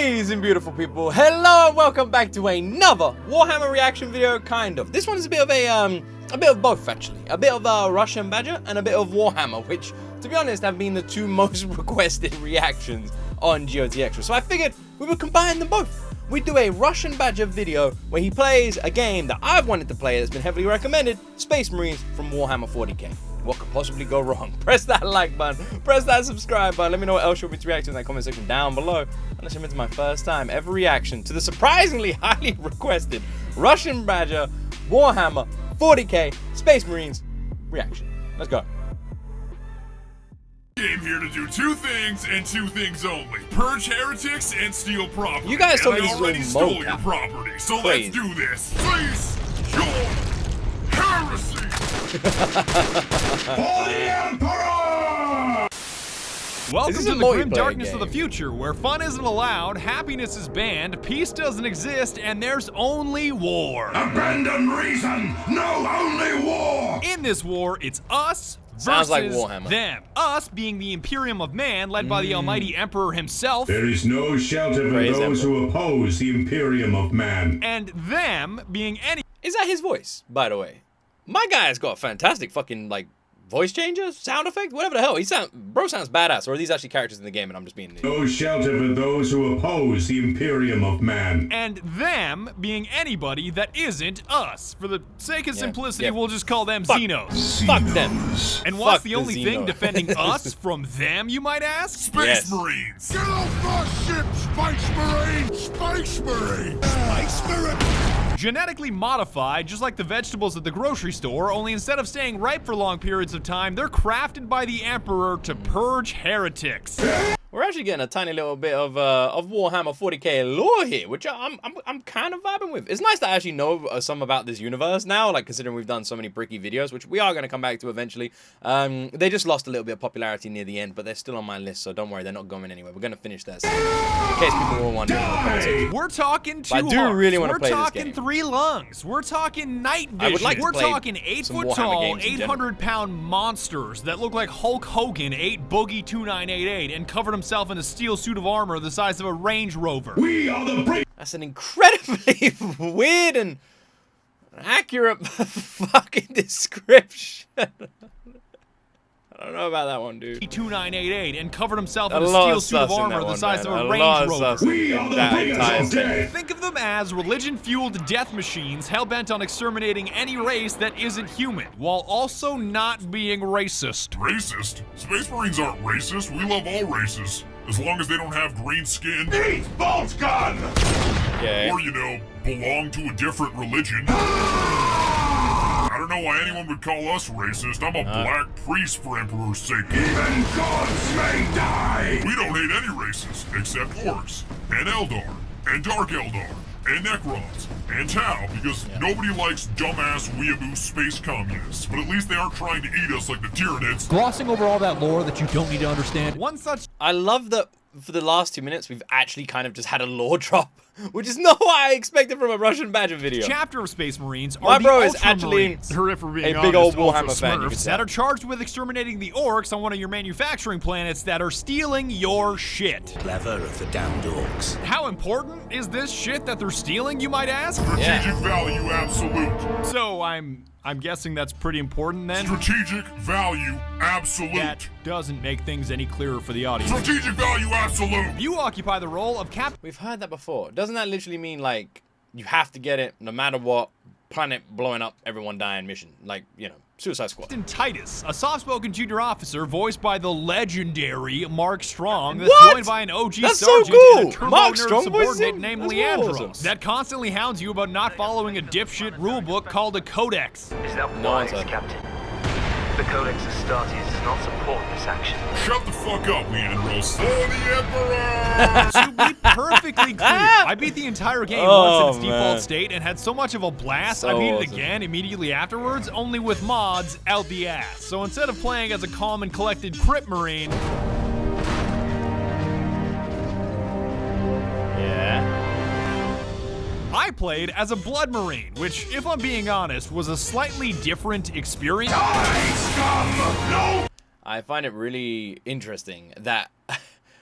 Amazing beautiful people, hello and welcome back to another Warhammer reaction video, kind of. This one's a bit of both actually. A bit of Russian Badger and a bit of Warhammer, which to be honest have been the two most requested reactions on G.O.T Extra. So I figured we would combine them both. We'd do a Russian Badger video where he plays a game that I've wanted to play that's been heavily recommended, Space Marines from Warhammer 40K. What could possibly go wrong? Press that like button, press that subscribe button, let me know what else you want me to react to in that comment section down below. Unless it's my first time ever reaction to the surprisingly highly requested Russian Badger Warhammer 40K Space Marines reaction. Let's go. I'm here to do two things and two things only: purge heretics and steal property. You guys told me and this I already was stole mocap. your property, so Crazy. let's do this. Face your heresy. For the Emperor! Welcome Is to this the a grim multiplayer darkness of the game? future, where fun isn't allowed, happiness is banned, peace doesn't exist, and there's only war. Abandon reason! No, only war! In this war, it's us Sounds versus like Warhammer. them. Us being the Imperium of Man, led by the almighty Emperor himself, There is no shelter for Praise those Emperor. who oppose the Imperium of Man. and them being any Is that his voice, by the way? My guy has got a fantastic fucking, like, voice changer, sound effect, whatever the hell. Bro sounds badass, or are these actually characters in the game and I'm just being... No shelter for those who oppose the Imperium of Man. and them being anybody that isn't us. For the sake of simplicity, yeah. we'll just call them Fuck. Xenos. Fuck them. And what's Fuck the the only thing Xeno. defending us from them, you might ask? Space Yes. Marines. Get off my ship, Space Marine! Space Marine! Space Marine! Genetically modified, just like the vegetables at the grocery store, only instead of staying ripe for long periods of time, they're crafted by the Emperor to purge heretics. We're actually getting a tiny little bit of Warhammer 40K lore here, which I'm kind of vibing with. It's nice to actually know some about this universe now, like considering we've done so many bricky videos, which we are going to come back to eventually. They just lost a little bit of popularity near the end, but they're still on my list, so don't worry, they're not going anywhere. We're going to finish that, in case people were wondering. We're talking two I do hearts. really wanna We're play this talking game. 3 lungs. We're talking night vision. I would like to We're play talking 8 some foot Warhammer tall, games in general. 800-pound monsters that look like Hulk Hogan ate Boogie 2988 and covered himself in a steel suit of armor the size of a Range Rover. We are the brave! That's an incredibly weird and accurate fucking description. I don't know about that one, dude. 2988 and covered himself A in a lot steel of suit of sus in that armor the one, size man. of a A Range lot of Rover. sus in We are the that bringers entire of thing. death! Think of them as religion-fueled death machines hell-bent on exterminating any race that isn't human, while also not being racist. Racist? Space Marines aren't racist. We love all races, as long as they don't have green skin Eat bolt gun! Yeah. or, you know, belong to a different religion. I don't know why anyone would call us racist. I'm a black priest for Emperor's sake. Even gods may die! We don't hate any races, except orcs, and Eldar, and Dark Eldar, and Necrons, and Tau, because nobody likes dumbass weeaboo space communists, but at least they aren't trying to eat us like the Tyranids. Glossing over all that lore that you don't need to understand. One such I love that for the last 2 minutes, we've actually kind of just had a lore drop, which is not what I expected from a Russian Badger video. chapter of Space Marines My are bro the is actually Ultramarines, or if we're being a big honest, old Ultra Warhammer fan, you Smurfs, could that tell. are charged with exterminating the orcs on one of your manufacturing planets that are stealing your shit. Clever of the damned orcs. How important is this shit that they're stealing, you might ask? Strategic value absolute. So I'm guessing that's pretty important then? Strategic value absolute. That doesn't make things any clearer for the audience. Strategic value absolute. You occupy the role of Captain We've heard that before. Doesn't that literally mean, like, you have to get it no matter what, planet blowing up, everyone dying mission? Like, you know, Suicide Squad. Titus, a soft-spoken junior officer voiced by the legendary Mark Strong, that's What? joined by an OG That's so sergeant cool. and a turbo Mark nerd Strong voices subordinate him? named That's Leandros, awesome. that constantly hounds you about not following a dipshit rulebook called a codex. Is that No wise, answer. Captain? The Codex Astartes does not support this action. Shut the fuck up, Leandros. For the Emperor! To be perfectly clear, I beat the entire game once in its man. default state and had so much of a blast, I So beat it awesome. again immediately afterwards, only with mods out the ass. So instead of playing as a calm and collected Crypt Marine, Yeah. I played as a Blood Marine, which, if I'm being honest, was a slightly different experience. Die, scum! No! I find it really interesting that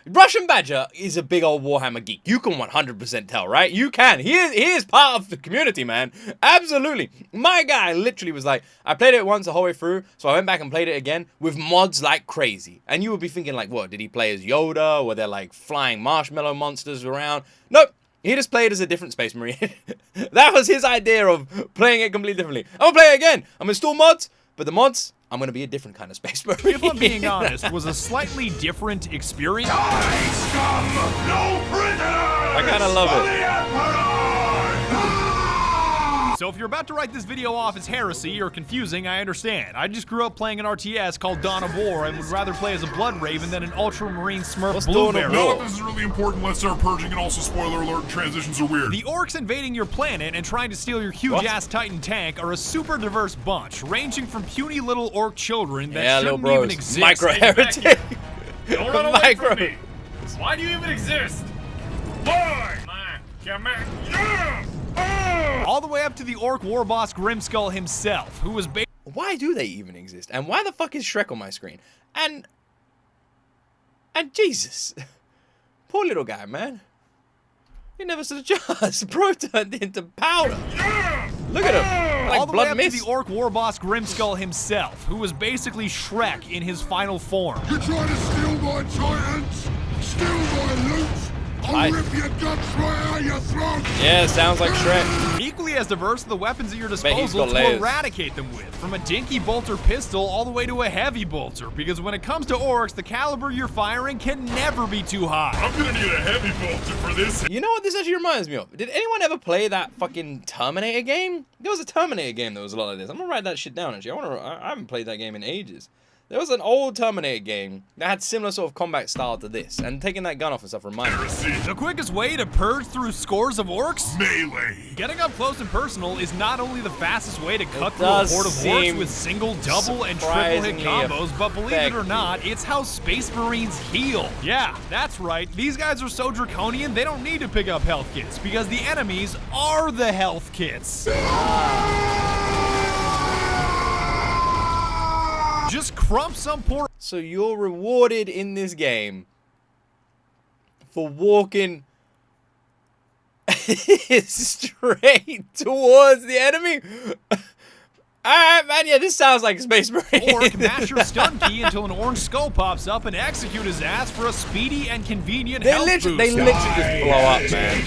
Russian Badger is a big old Warhammer geek. You can 100% tell, right? You can. He is part of the community, man. Absolutely. My guy literally was like, I played it once the whole way through, so I went back and played it again with mods like crazy. And you would be thinking like, what, did he play as Yoda? Were there like flying marshmallow monsters around? Nope. He just played as a different Space Marine. That was his idea of playing it completely differently. I'm gonna play it again. I'm gonna install mods, but the mods, I'm gonna be a different kind of Space Marine. If I'm being honest, was a slightly different experience. I kind of love it. So if you're about to write this video off as heresy or confusing, I understand. I just grew up playing an RTS called Dawn of War and would rather play as a Blood Raven than an Ultramarine Smurf What's Dawn of Blueberry. War? None of this is really important. Let's start purging, and also spoiler alert, transitions are weird. The orcs invading your planet and trying to steal your huge-ass Titan tank are a super diverse bunch, ranging from puny little orc children that little shouldn't bros. even exist. Micro-heretic. Don't run away Micro. from me! Why do you even exist? Why? Come on. Yeah! All the way up to the orc war boss Grimskull himself, who was Why do they even exist? And why the fuck is Shrek on my screen? And Jesus. Poor little guy, man. He never stood a chance. Bro turned into powder. Look at him. Like all the way blood up mist. to the orc war boss Grimskull himself, who was basically Shrek in his final form. You trying to steal my Titans? Steal my loot? I'll rip your guts right out your throat! Yeah, sounds like Shrek. Equally as diverse are the weapons at your he's disposal got to layers. eradicate them with, from a dinky bolter pistol all the way to a heavy bolter, because when it comes to orcs, the caliber you're firing can never be too high. I'm gonna need a heavy bolter for this. You know what this actually reminds me of? Did anyone ever play that fucking Terminator game? There was a Terminator game that was a lot of this. I'm gonna write that shit down actually. I haven't played that game in ages. There was an old Terminator game that had similar sort of combat style to this, and taking that gun off and stuff reminded me. The quickest way to purge through scores of orcs? Melee. Getting up close and personal is not only the fastest way to cut through a does horde of orcs seem with single, double, and triple hit surprisingly combos, but believe it or effective. not, it's how Space Marines heal. Yeah, that's right. These guys are so draconian, they don't need to pick up health kits, because the enemies are the health kits. Just crump some poor. So you're rewarded in this game for walking straight towards the enemy. Alright, man, yeah, this sounds like Space Marine. Or mash your stun key until an orange skull pops up and execute his ass for a speedy and convenient They health literally boost. just blow up, man.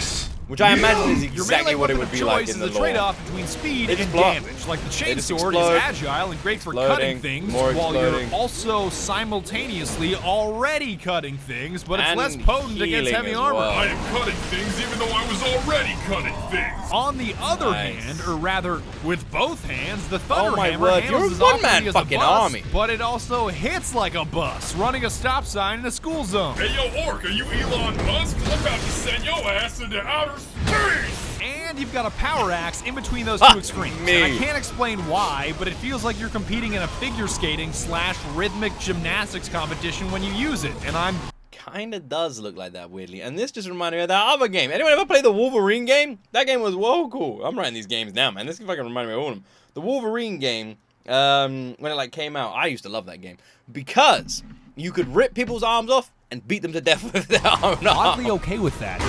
Which I imagine is Your exactly melee what it weapon would of be choice like in is the a lore. trade-off between speed They just and blow up. damage. Like the They just chainsword explode. is agile and great for Exploding. cutting things, More while exploding. you're also simultaneously already cutting things, but it's And less potent against healing heavy as armor. well. I am cutting things even though I was already cutting things. On the other Nice. hand, or rather, with both hands, the Oh my Thunderhammer word, handles you're a as one-man awkwardly as a fucking bus, army. but it also hits like a bus, running a stop sign in a school zone. Hey, yo, Orc, are you Elon Musk? I'm about to send your ass into outer space. And you've got a power axe in between those two extremes. me. And I can't explain why, but it feels like you're competing in a figure skating / rhythmic gymnastics competition when you use it. And I'm Kinda does look like that, weirdly. And this just reminded me of that other game. Anyone ever play the Wolverine game? That game was whoa cool. I'm writing these games now, man. This fucking reminded me of all of them. The Wolverine game, when it like came out, I used to love that game because you could rip people's arms off and beat them to death with their own Oddly arm. okay with that.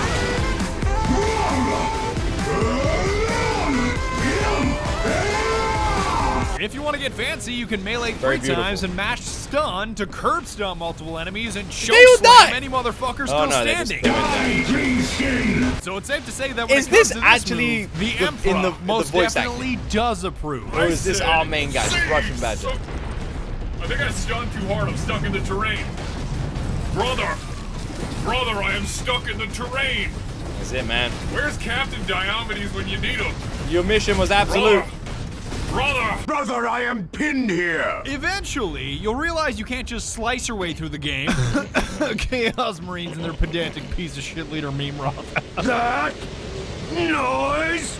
If you want to get fancy, you can melee Very 3 times beautiful. and mash stun to curb stun multiple enemies and choke They all slam die! any motherfucker Oh still no, they just standing. do it. So it's safe to say that when Is it comes this to actually move, the the- Emperor in the most voice definitely does approve. Or is this our main guy, just Russian Badger? I think I stunned too hard. I'm stuck in the terrain. Brother, I am stuck in the terrain. That's it, man. Where's Captain Diomedes when you need him? Your mission was absolute. Brother, I am pinned here! Eventually, you'll realize you can't just slice your way through the game. Chaos Marines and their pedantic piece of shit leader meme rock. That noise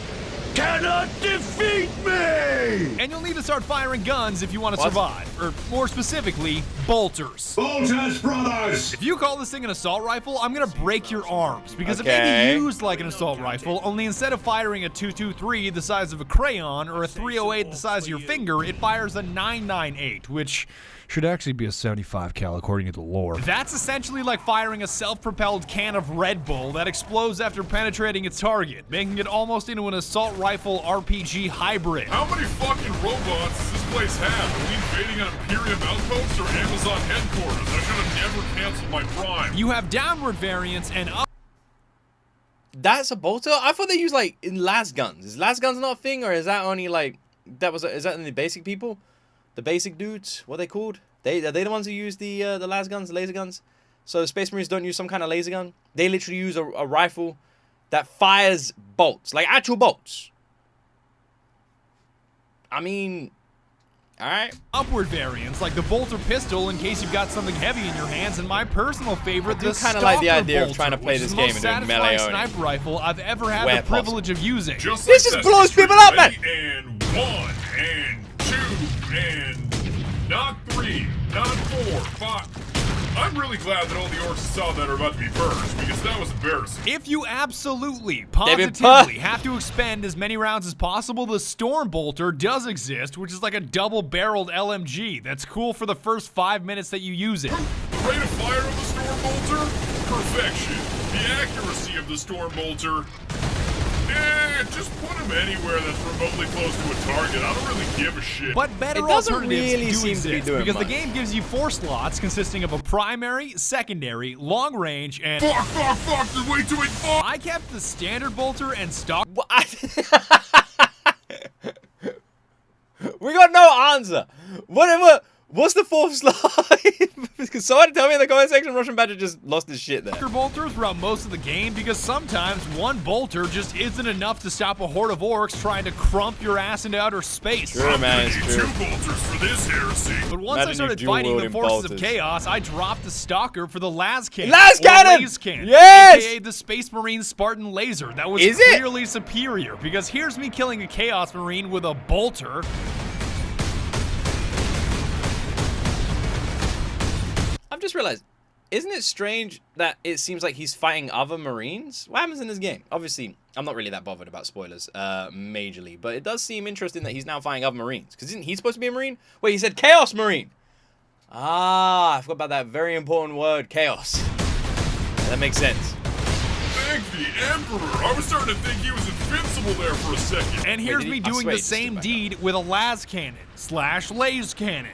cannot defeat me! And you'll need to start firing guns if you want to survive. Or more specifically, bolters. Bolters, brothers! If you call this thing an assault rifle, I'm gonna break your arms because it may Okay. be used like an assault rifle, only instead of firing a 223 the size of a crayon or a 308 the size of your finger, it fires a 998, which should actually be a 75 cal according to the lore. That's essentially like firing a self-propelled can of Red Bull that explodes after penetrating its target, making it almost into an assault rifle RPG hybrid. How many fucking robots does this place have? Are we invading an Imperium outpost or Amazon headquarters? I should have never canceled my Prime. You have downward variants and up. That's a bolter? I thought they used like in las guns. Is las guns not a thing, or is that only like is that in the basic people? The basic dudes? What are they called? Are they the ones who use the las guns, the laser guns? So Space Marines don't use some kind of laser gun. They literally use a rifle that fires bolts, like actual bolts. I mean, all right. Upward variants like the bolter pistol in case you've got something heavy in your hands, and my personal favorite, I do the kind of like the Stalker idea of bolter, trying to play which this is game the and most doing melee satisfying only. sniper rifle I've ever had Where the privilege of using. Just This like just Sesame blows Street, people up, man. ready? And 1, and 2, and not 3, not 4, 5. I'm really glad that all the orcs saw that are about to be purged, because that was embarrassing. If you absolutely, David, positively have to expend as many rounds as possible, the Storm Bolter does exist, which is like a double-barreled LMG that's cool for the first 5 minutes that you use it. The rate of fire of the Storm Bolter? Perfection. The accuracy of the Storm Bolter? Just put him anywhere that's remotely close to a target. I don't really give a shit. But better It doesn't alternatives really do seem to be exist, doing because much. the game gives you 4 slots consisting of a primary, secondary, long range, and Fuck, there's way too many fuck. I kept the standard bolter and stock. We got no answer. What's the 4th slide? Because someone tell me in the comment section, Russian Badger just lost his shit there. Bolter throughout most of the game, because sometimes one bolter just isn't enough to stop a horde of orcs trying to crump your ass into outer space. True, man, it's Need true. 2 bolters for this heresy. But once Imagine I you started fighting the dual-wielding forces of bolters. chaos, I dropped the Stalker for the las cannon. Las or cannon! Laze cannon, Yes! aka the Space Marine Spartan laser. That was Is it? clearly superior, because here's me killing a Chaos Marine with a bolter. I've just realized, isn't it strange that it seems like he's fighting other Marines? What happens in this game? Obviously, I'm not really that bothered about spoilers, majorly, but it does seem interesting that he's now fighting other Marines. Because isn't he supposed to be a Marine? Wait, he said Chaos Marine! Ah, I forgot about that very important word, Chaos. That makes sense. Thank the Emperor. I was starting to think he was invincible there for a second. And here's did me he? I doing swear the he just did same back up. deed with a las cannon / laze cannon.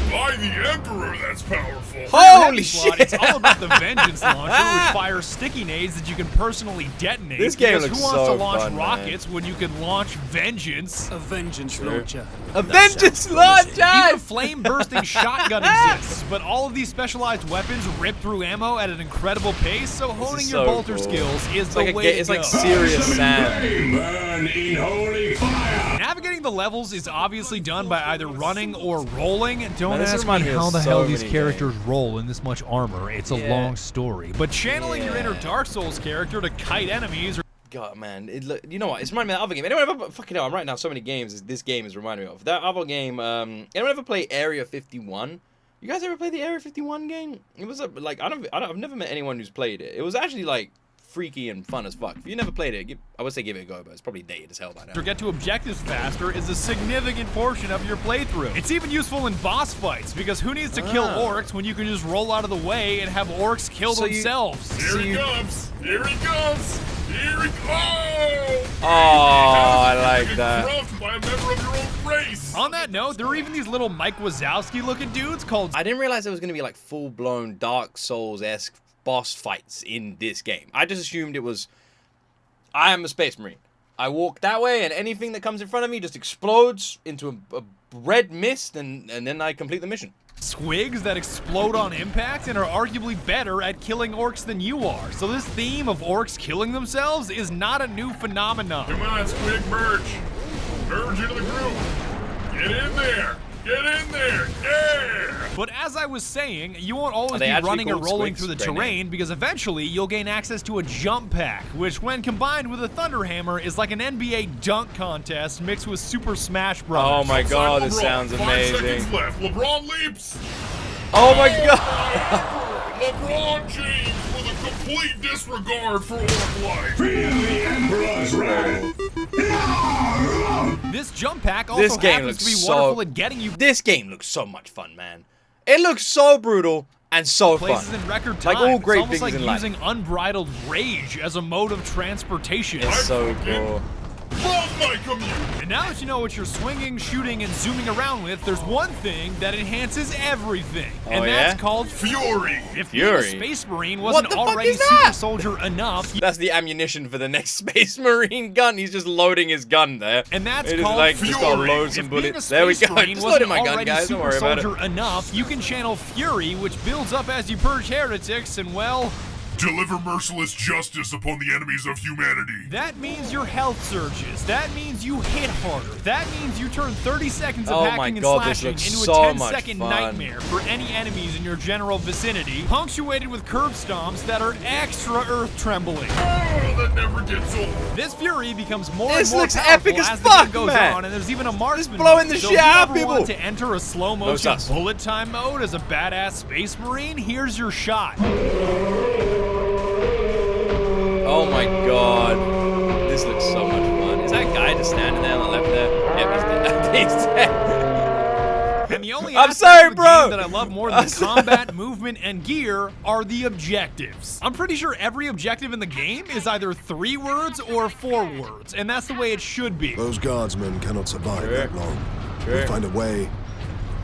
By the Emperor, that's powerful. Holy Slot, shit! it's all about the Vengeance Launcher, which fires sticky nades that you can personally detonate. This game because looks who wants so to launch fun, man. rockets when you can launch Vengeance? A vengeance launcher. A vengeance launcher! Even a flame-bursting shotgun exists, but all of these specialized weapons rip through ammo at an incredible pace, so honing is your so bolter cool. skills is It's the like way to it's go. like serious Sam. Burn in holy fire! Navigating the levels is obviously done by either running or rolling. Don't Man, this ask me reminds me of how the so hell these many characters roll in this much armor. It's a Yeah. long story. But channeling your inner Yeah. Dark Souls character to kite enemies or God, man, you know what? It's reminding me of that other game. Anyone ever fucking hell? I'm writing down so many games. This game is reminding me of that other game. Anyone ever play Area 51? You guys ever play the Area 51 game? It was like I've never met anyone who's played it. It was actually like freaky and fun as fuck. If you never played it, I would say give it a go, but it's probably dated as hell by now. get to objectives faster is a significant portion of your playthrough. It's even useful in boss fights, because who needs to kill orcs when you can just roll out of the way and have orcs kill So you- themselves? Here he comes. Here he comes. Here he comes. Oh, I like that. Corrupt by a member of your own race. On that note, there are even these little Mike Wazowski looking dudes called I didn't realize there was gonna be like full-blown Dark Souls-esque boss fights in this game. I just assumed it was, I am a Space Marine. I walk that way, and anything that comes in front of me just explodes into a red mist, and then I complete the mission. squigs that explode on impact and are arguably better at killing orcs than you are. So this theme of orcs killing themselves is not a new phenomenon. Come on, Squig, merge. Merge into the group. Get in there. Get in there. Yeah. But as I was saying, you won't always they be actually running or called rolling squigs? through the Great name. terrain, because eventually you'll gain access to a jump pack, which when combined with a Thunder Hammer is like an NBA dunk contest mixed with Super Smash Bros. Oh my god, Outside this LeBron, sounds 5 amazing. seconds left. LeBron leaps. Oh my god. LeBron James with a complete disregard for orc life. This jump pack also This game happens to be looks wonderful so... at getting you This game looks so much fun, man. It looks so brutal and so places fun. in record time. Like all great it's almost things like in life. using unbridled rage as a mode of transportation. It's so cool. Love my commute. And now that you know what you're swinging, shooting, and zooming around with, there's one thing that enhances everything. And that's yeah? called Fury. If being a Fury? Space Marine What wasn't the fuck already is that? Super Soldier enough, That's the ammunition for the next Space Marine gun. He's just loading his gun there. and that's It is called like, just gotta Fury. load some If being a bullets. There we Space go. Marine Just wasn't loading my gun, already guys. Don't Super worry about it. Soldier enough, you can channel Fury, which builds up as you purge heretics, and well, Deliver merciless justice upon the enemies of humanity. that means your health surges. That means you hit harder. That means you turn 30 seconds of Oh hacking my and God, this slashing looks into so a much 10-second fun. nightmare for any enemies in your general vicinity, punctuated with curb stomps that are extra earth-trembling. Oh, that never gets old. This Fury becomes more This and more looks powerful epic as as the fuck, game goes man. on, and there's even a marksman blowing mode. the So shit if you out of ever want people. to enter a slow-motion sus. bullet time mode as a badass Space Marine, here's your shot. Oh my god. This looks so much fun. Is that guy just standing there on the left there? Yep, he's dead. He's dead. And the only I'm aspect sorry, of the bro. game that I love more than the combat, movement, and gear are the objectives. I'm pretty sure every objective in the game is either 3 words or 4 words, and that's the way it should be. Those guardsmen cannot survive that long. We'll find a way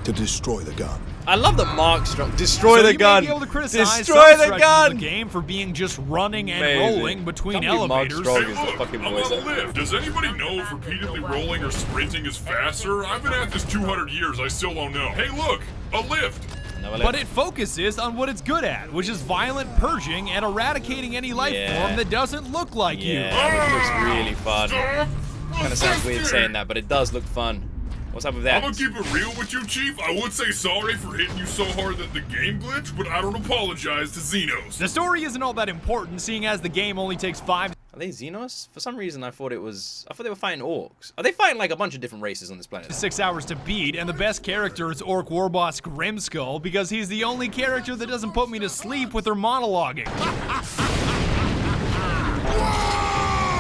to destroy the gun. I love the Mark Strong. Destroy So the you gun. may be able to criticize Destroy some the stretches gun. of the game for being just running and Amazing. rolling between Can't believe Mark elevators. Strong Hey, is the look, fucking I'm voice on a actor. lift. Does anybody know if repeatedly rolling or sprinting is faster? I've been at this 200 years. I still don't know. Hey, look, a lift. But it focuses on what it's good at, which is violent purging and eradicating any life Yeah. form that doesn't look like you. Yeah, it looks really fun. Stop. Kind of sounds weird saying that, but it does look fun. What's up with I'm that? gonna keep it real with you, Chief. I would say sorry for hitting you so hard that the game glitched, but I don't apologize to Xenos. The story isn't all that important, seeing as the game only takes 5 Are they Xenos? For some reason, I thought they were fighting orcs. Are they fighting like a bunch of different races on this planet? to 6 hours to beat, and the best character is Orc Warboss Grimskull, because he's the only character that doesn't put me to sleep with her monologuing.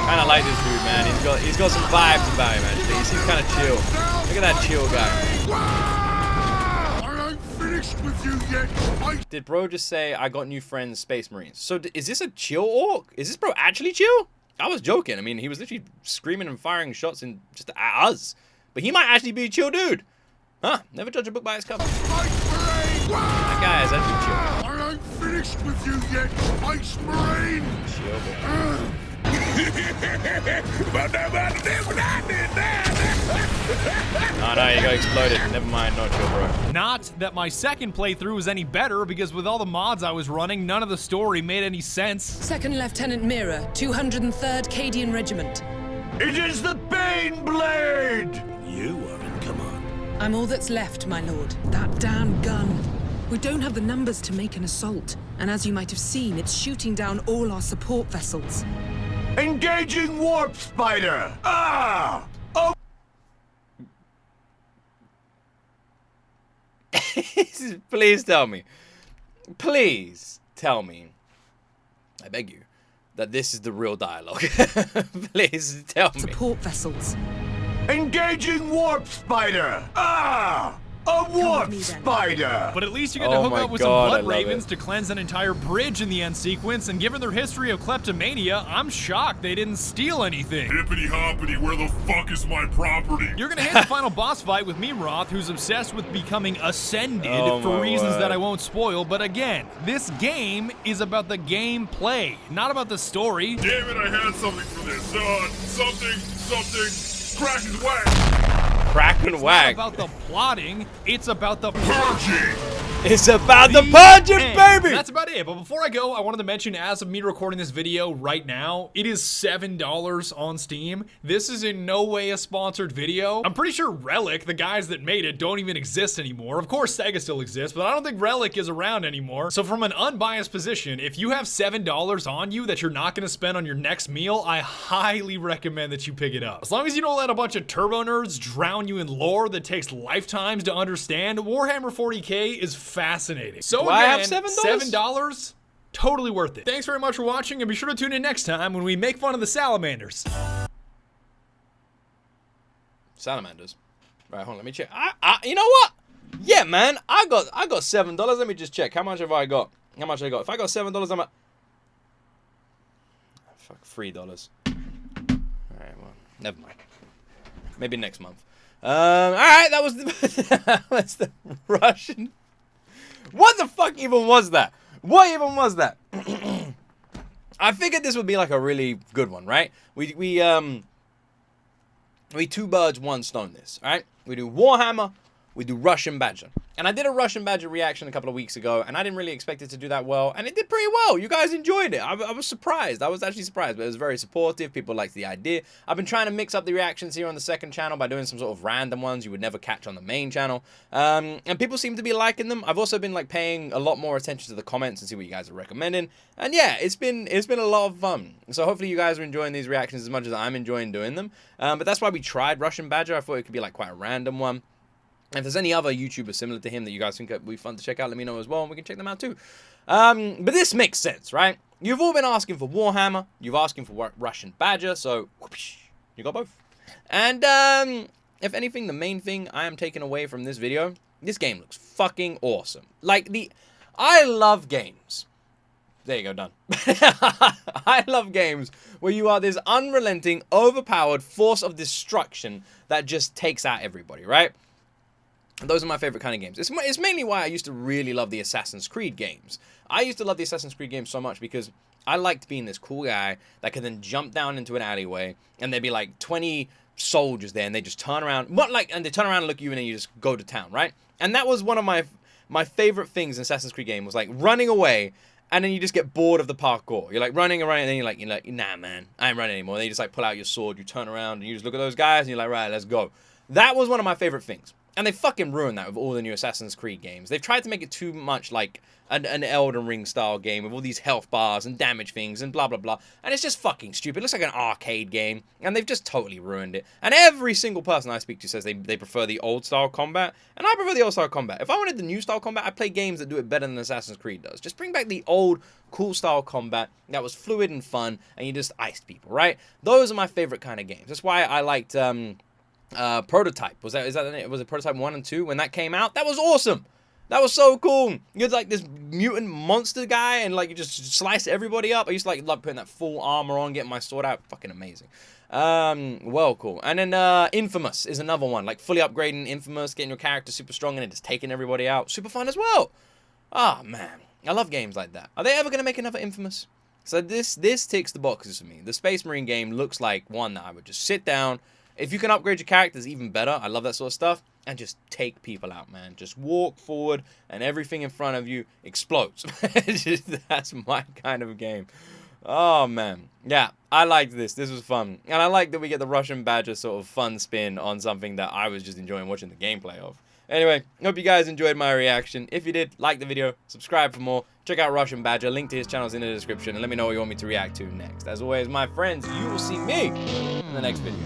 Kind of like this dude, man. He's got some vibes about him, actually. He seems kind of chill. Look at that chill guy. I ain't finished with you yet. Did bro just say, I got new friends, Space Marines? So is this a chill orc? Is this bro actually chill? I was joking. I mean, he was literally screaming and firing shots just at us. But he might actually be a chill dude. Huh? Never judge a book by its cover. That guy is actually chill. I ain't finished with you yet, Space Marine. Chill, boy. No, you got exploded. Never mind, not chill, bro. Not that my second playthrough was any better, because with all the mods I was running, none of the story made any sense. Second Lieutenant Mira, 203rd Cadian Regiment. It is the Bane Blade. You are in command. I'm all that's left, my lord. That damn gun. We don't have the numbers to make an assault, and as you might have seen, it's shooting down all our support vessels. Engaging Warp Spider. Ah! Oh. Please tell me. Please tell me. I beg you. That this is the real dialogue. Please tell me. Support vessels. Engaging Warp Spider. Ah! A Warp me then. Spider. But at least you get to Oh hook my up with God, I some love Blood Ravens it. to cleanse an entire bridge in the end sequence, and given their history of kleptomania, I'm shocked they didn't steal anything. Hippity hoppity, where the fuck is my property? You're gonna hit the final boss fight with Mimroth, who's obsessed with becoming ascended Oh for my reasons word. that I won't spoil, but again, this game is about the gameplay, not about the story. Damn it, I had something for this. Something, crack and whack. Crack and It's whack. not about the plotting, it's about the Purging. It's about the budget, baby! That's about it. But before I go, I wanted to mention, as of me recording this video right now, it is $7 on Steam. This is in no way a sponsored video. I'm pretty sure Relic, the guys that made it, don't even exist anymore. Of course, Sega still exists, but I don't think Relic is around anymore. So from an unbiased position, if you have $7 on you that you're not going to spend on your next meal, I highly recommend that you pick it up. As long as you don't let a bunch of turbo nerds drown you in lore that takes lifetimes to understand, Warhammer 40K is fascinating. So I have again, $7, totally worth it. Thanks very much for watching, and be sure to tune in next time when we make fun of the salamanders. Salamanders. Right, hold on, let me check. You know what? Yeah, man, I got $7. Let me just check. How much have I got? How much I got? If I got $7, I'm at... Fuck, $3. Alright, well, never mind. Maybe next month. Alright, that was the... that's the Russian... What the fuck even was that? What even was that? I figured this would be like a really good one, right? We two birds, one stone this, right? We do Warhammer, we do Russian Badger. And I did a Russian Badger reaction a couple of weeks ago, and I didn't really expect it to do that well, and it did pretty well. You guys enjoyed it. I was surprised. I was actually surprised, but it was very supportive. People liked the idea. I've been trying to mix up the reactions here on the second channel by doing some sort of random ones you would never catch on the main channel. And people seem to be liking them. I've also been like paying a lot more attention to the comments and see what you guys are recommending. And yeah, it's been a lot of fun. So hopefully you guys are enjoying these reactions as much as I'm enjoying doing them. But that's why we tried Russian Badger. I thought it could be like quite a random one. If there's any other YouTubers similar to him that you guys think would be fun to check out, let me know as well, and we can check them out too. But this makes sense, right? You've all been asking for Warhammer, you've asking for Russian Badger, so whoosh, you got both. And if anything, the main thing I am taking away from this video, this game looks fucking awesome. Like, I love games. There you go, done. I love games where you are this unrelenting, overpowered force of destruction that just takes out everybody, right? Those are my favorite kind of games. It's mainly why I used to really love the Assassin's Creed games. I used to love the Assassin's Creed games so much because I liked being this cool guy that could then jump down into an alleyway and there'd be like 20 soldiers there and they just turn around, and they turn around and look at you and then you just go to town, right? And that was one of my favorite things in Assassin's Creed game was like running away and then you just get bored of the parkour. You're like running around and then you're like, nah, man, I ain't running anymore. And then you just like pull out your sword, you turn around and you just look at those guys and you're like, right, let's go. That was one of my favorite things. And they fucking ruined that with all the new Assassin's Creed games. They've tried to make it too much like an Elden Ring style game with all these health bars and damage things and blah, blah, blah. And it's just fucking stupid. It looks like an arcade game. And they've just totally ruined it. And every single person I speak to says they prefer the old style combat. And I prefer the old style combat. If I wanted the new style combat, I'd play games that do it better than Assassin's Creed does. Just bring back the old cool style combat that was fluid and fun. And you just iced people, right? Those are my favorite kind of games. That's why I liked... Prototype. Was it Prototype 1 and 2 when that came out? That was awesome. That was so cool. You're like this mutant monster guy and like you just slice everybody up. I used to like love putting that full armor on, getting my sword out. Fucking amazing. Well, cool. And then Infamous is another one. Like fully upgrading Infamous, getting your character super strong and then just taking everybody out. Super fun as well. Ah, man. I love games like that. Are they ever going to make another Infamous? So this ticks the boxes for me. The Space Marine game looks like one that I would just sit down. If you can upgrade your characters, even better. I love that sort of stuff. And just take people out, man. Just walk forward and everything in front of you explodes. That's my kind of game. Oh, man. Yeah, I liked this. This was fun. And I like that we get the Russian Badger sort of fun spin on something that I was just enjoying watching the gameplay of. Anyway, hope you guys enjoyed my reaction. If you did, like the video, subscribe for more. Check out Russian Badger. Link to his channel is in the description. And let me know what you want me to react to next. As always, my friends, you will see me in the next video.